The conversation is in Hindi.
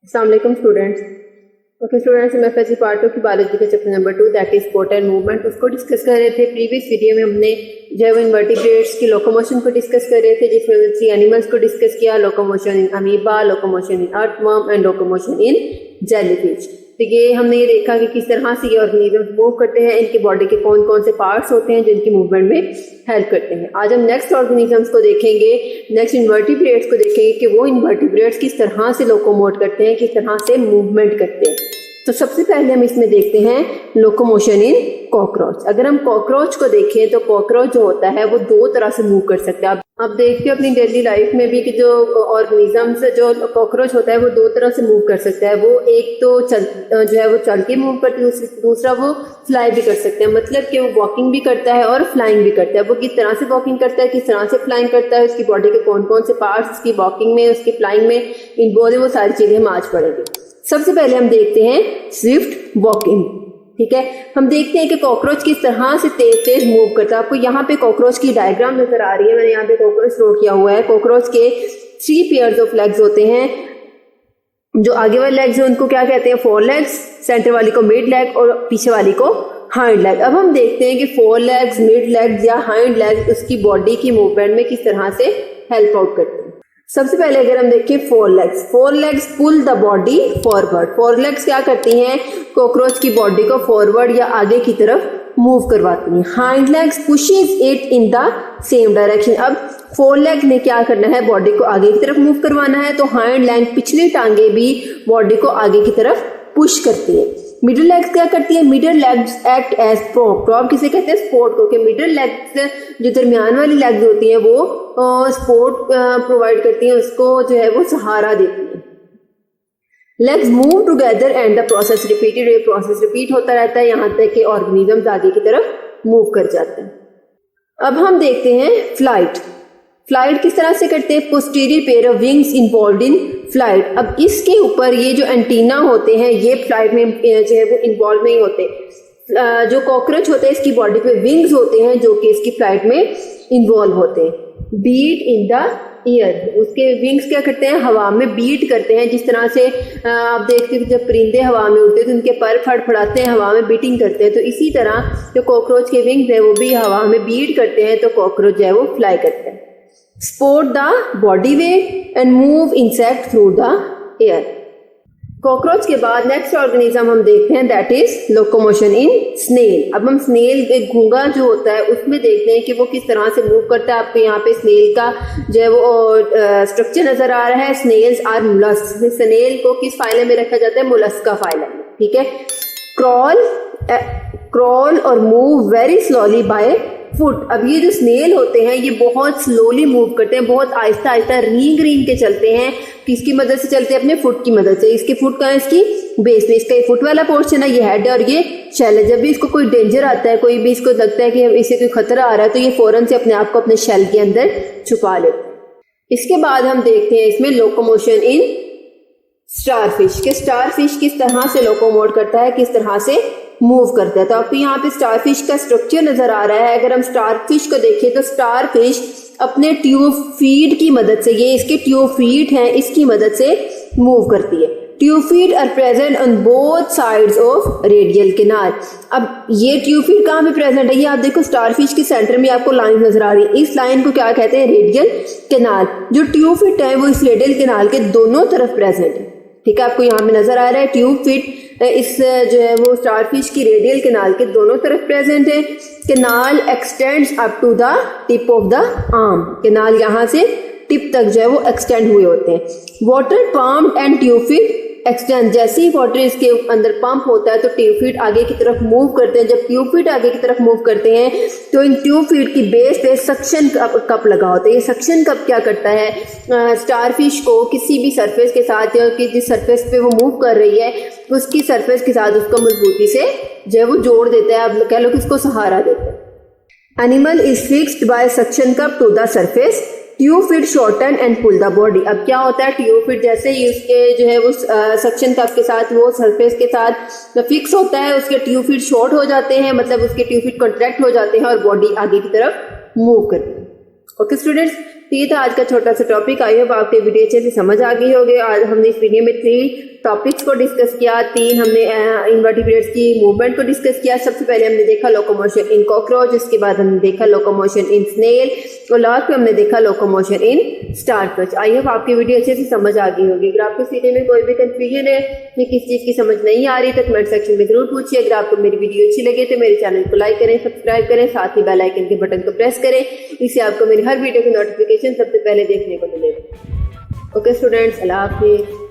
अस्सलाम वालेकुम स्टूडेंट्स। ओके स्टूडेंट्स, मैं फैजी पार्ट 2 की बायोलॉजी का chapter number 2 that is sport and movement उसको डिस्कस कर रहे थे। प्रीवियस वीडियो में हमने जो है इन्वर्टिब्रेट्स की लोकोमोशन को डिस्कस कर रहे थे, जिसमें हमने 3 एनिमल्स को डिस्कस किया, locomotion in amoeba, locomotion in earthworm and locomotion in jellyfish. तो ये हमने ये देखा कि किस तरह से ये ऑर्गेनिजम्स मूव करते हैं, इनके बॉडी के कौन कौन से पार्ट्स होते हैं जिनकी मूवमेंट में हेल्प करते हैं। आज हम नेक्स्ट ऑर्गेनिजम्स को देखेंगे, नेक्स्ट इन्वर्टिब्रेट्स को देखेंगे कि वो इन्वर्टिब्रेट्स किस तरह से लोकोमोट करते हैं, किस तरह से मूवमेंट करते हैं। तो सबसे पहले हम इसमें देखते हैं लोकोमोशन इन कॉकरोच। अगर हम कॉकरोच को देखें तो कॉकरोच जो होता है वो 2 तरह से मूव कर सकता है। आप देखते हो अपनी डेली लाइफ में भी कि जो ऑर्गेनिजम्स जो कॉकरोच होता है वो 2 तरह से मूव कर सकता है। वो एक तो चल के मूव करते हैं, दूसरा वो फ्लाई भी कर सकते हैं। मतलब कि वो वॉकिंग भी करता है और फ्लाइंग भी करता है। वो किस तरह से वॉकिंग करता है, किस तरह से फ्लाइंग करता है, उसकी बॉडी के कौन कौन से पार्ट्स उसकी वॉकिंग में, उसकी फ्लाइंग में इन्वॉल्व है, वो सारी चीजें हम आज पढ़ेंगे। सबसे पहले हम देखते हैं स्विफ्ट वॉकिंग। ठीक है, हम देखते हैं कि कॉकरोच किस तरह से तेज तेज मूव करता है। आपको यहाँ पे कॉकरोच की डायग्राम नजर आ रही है, मैंने यहाँ पे कॉकरोच नोट किया हुआ है। कॉकरोच के 3 पेयर्स ऑफ लेग्स होते हैं। जो आगे वाले लेग्स हैं उनको क्या कहते हैं, 4 लेग्स, सेंटर वाली को मिड लेग और पीछे वाली को हाइंड लेग। अब हम देखते हैं कि 4 लेग्स, मिड लेग्स या हाइंड लेग्स उसकी बॉडी की मूवमेंट में किस तरह से हेल्प आउट करते हैं। सबसे पहले अगर हम देखें 4 legs pull the body forward. 4 legs क्या करती हैं, कॉकरोच की बॉडी को फॉरवर्ड या आगे की तरफ मूव करवाती हैं। Hind legs pushes it in the same direction. अब 4 लेग ने क्या करना है, बॉडी को आगे की तरफ मूव करवाना है, तो हाइंड लेग पिछली टांगे भी बॉडी को आगे की तरफ पुश करती है। मिडिल लेग्स क्या करती है, middle legs act as prop. Prop किसे कहते हैं, सपोर्ट को। कि मिडिल लेग्स जो दरमियान वाली लेग्स होती है वो सपोर्ट प्रोवाइड करती है, उसको जो है वो सहारा देती है। Legs move together and the process repeated. ये प्रोसेस रिपीट होता रहता है यहाँ तक कि ऑर्गेनिजम्स आगे की तरफ मूव कर जाते हैं। अब हम देखते हैं फ्लाइट किस तरह से करते हैं। Posterior pair of wings involved in flight. अब इसके ऊपर ये जो एंटीना होते हैं ये फ्लाइट में जो है वो इन्वॉल्व नहीं होते। जो कॉकरोच होते हैं इसकी बॉडी पे विंग्स होते हैं जो कि इसकी फ्लाइट में इन्वॉल्व होते हैं। बीट इन द ईयर, उसके विंग्स क्या करते हैं, हवा में बीट करते हैं। जिस तरह से आप देखते हैं जब परिंदे हवा में उड़ते हैं तो उनके पर फड़फड़ाते हैं, हवा में बीटिंग करते हैं। तो इसी तरह जो कॉकरोच के विंग्स है वो भी हवा में बीट करते हैं, तो कॉकरोच जो है वो फ्लाई करते हैं। Support the body weight and move insect through the air. Cockroach के बाद नेक्स्ट ऑर्गेनिज्म हम देखते हैं that is locomotion in snail. अब हम स्नेल, एक घोंगा जो होता है उसमें देखते हैं कि वो किस तरह से मूव करता है। आपको यहाँ पे स्नेल का जो है वो स्ट्रक्चर नजर आ रहा है। Snell's are mollusc. स्नेल को किस फाइलम में रखा जाता है, मोलस्का फाइलम में। ठीक है, क्रॉल और move very slowly by foot. अब ये जो स्नेल होते हैं ये बहुत स्लोली मूव करते हैं, बहुत आहिस्ता आहिस्ता रींग के चलते हैं। किसकी मदद से चलते हैं, अपने फुट की मदद से। इसके फुट कहाँ है, इसकी बेस में। इसका ये फुट वाला पोर्शन है, ये हेड है और ये शेल है। जब भी इसको कोई डेंजर आता है, कोई भी इसको लगता है कि इसे कोई खतरा आ रहा है, तो ये फौरन से अपने आप को अपने शेल के अंदर छुपा लेते हैं। इसके बाद हम देखते हैं इसमें लोकोमोशन इन स्टारफिश। के स्टारफिश किस तरह से लोकोमोट करता है, किस तरह से मूव करता है। तो आपको यहाँ पे स्टारफिश का स्ट्रक्चर नजर आ रहा है। अगर हम स्टारफिश को देखें तो स्टारफिश अपने ट्यूब फीड की मदद से, ये इसके ट्यूब फीड हैं, इसकी मदद से मूव करती है। Tube feed are present on both sides of radial canal. अब ये ट्यूब फीड कहाँ पे प्रेजेंट है, ये आप देखो स्टारफिश के सेंटर में आपको लाइन नजर आ रही है। इस लाइन को क्या कहते हैं, रेडियल कैनाल। जो ट्यूब फीड है वो इस रेडियल कैनाल के दोनों तरफ प्रेजेंट है। ठीक है, आपको यहाँ पे नजर आ रहा है ट्यूब फीड इस जो है वो स्टारफिश की रेडियल कैनाल के दोनों तरफ प्रेजेंट है। Canal extends up to the tip of the arm. Canal यहाँ से टिप तक जो है वो एक्सटेंड हुए होते हैं। Water pump and tube feed extend. जैसे ही वाटर इसके अंदर पंप होता है तो ट्यूब फीड आगे की तरफ मूव करते हैं। जब ट्यूब फीड आगे की तरफ मूव करते हैं तो इन ट्यूब फीड की बेस पे सक्शन कप लगा होता है। ये सक्शन कप क्या करता है, स्टारफिश को किसी भी सरफेस के साथ या कि जिस सरफेस पे वो मूव कर रही है उसकी सरफेस के साथ उसको मजबूती से जो है वो जोड़ देता है। आप कह लो कि उसको सहारा देता है। Animal is fixed by suction cup to the surface. Tube feet shorten and pull the body. अब क्या होता है, ट्यूब फीड जैसे ही उसके जो है वो सक्शन कप के साथ वो सरफेस के साथ फिक्स होता है, उसके ट्यूब फीड शॉर्ट हो जाते हैं, मतलब उसके ट्यूब फीड कॉन्ट्रैक्ट हो जाते हैं और बॉडी आगे की तरफ मूव करती है। ओके स्टूडेंट्स, तो ये था आज का छोटा सा टॉपिक। आई होप आपको वीडियो अच्छे से समझ आ गई होगी। आज हमने इस वीडियो में 3 टॉपिक्स को डिस्कस किया, 3 हमने इनवर्टिब्रेट्स की मूवमेंट को डिस्कस किया। सबसे पहले हमने देखा लोकोमोशन इन कॉकरोच, उसके बाद हमने देखा लोकोमोशन इन स्नेल और लास्ट में हमने देखा locomotion in starfish. I hope आपकी वीडियो अच्छे से समझ आ गई होगी। अगर आपको इस वीडियो में कोई भी कंफ्यूजन है या किसी चीज़ की समझ नहीं आ रही तो कमेंट सेक्शन में जरूर पूछिए। अगर आपको मेरी वीडियो अच्छी लगे तो मेरे चैनल को लाइक करें, सब्सक्राइब करें, साथ ही बेल आइकन के बटन को प्रेस करें, इससे आपको मेरी हर वीडियो की नोटिफिकेशन सबसे पहले देखने को मिलेगा। ओके स्टूडेंट्स, अल्लाह हाफिज़।